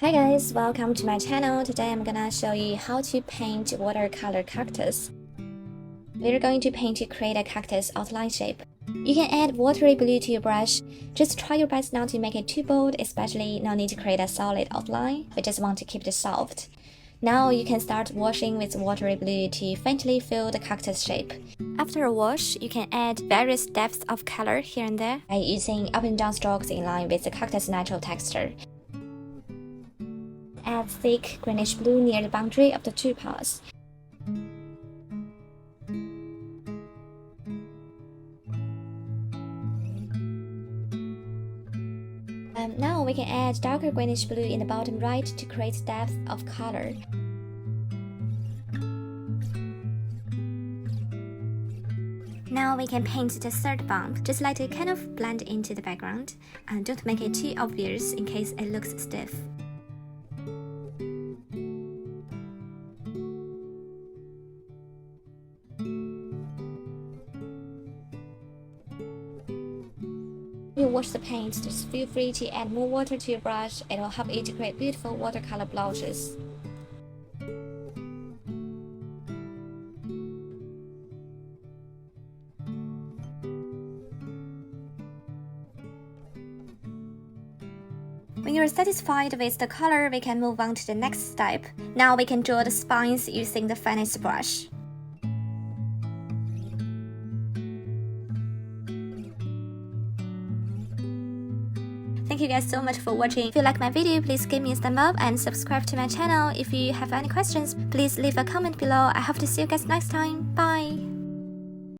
Hi guys, welcome to my channel. Today I'm gonna show you how to paint watercolor cactus. We're going to paint to create a cactus outline shape. You can add watery blue to your brush. Just try your best not to make it too bold, especially no need to create a solid outline. We just want to keep it soft. Now you can start washing with watery blue to faintly fill the cactus shape. After a wash, you can add various depths of color here and there by using up and down strokes in line with the cactus' natural texture. Add thick greenish blue near the boundary of the two parts. Now we can add darker greenish blue in the bottom right to create depth of color. Now we can paint the third bump, just let it kind of blend into the background, and don't make it too obvious in case it looks stiff. When you wash the paint, just feel free to add more water to your brush. It will help you to create beautiful watercolor blushes. When you're satisfied with the color, we can move on to the next step. Now we can draw the spines using the finest brush. Thank you guys so much for watching. If you like my video, please give me a thumb up and subscribe to my channel. If you have any questions, please leave a comment below. I hope to see you guys next time. Bye!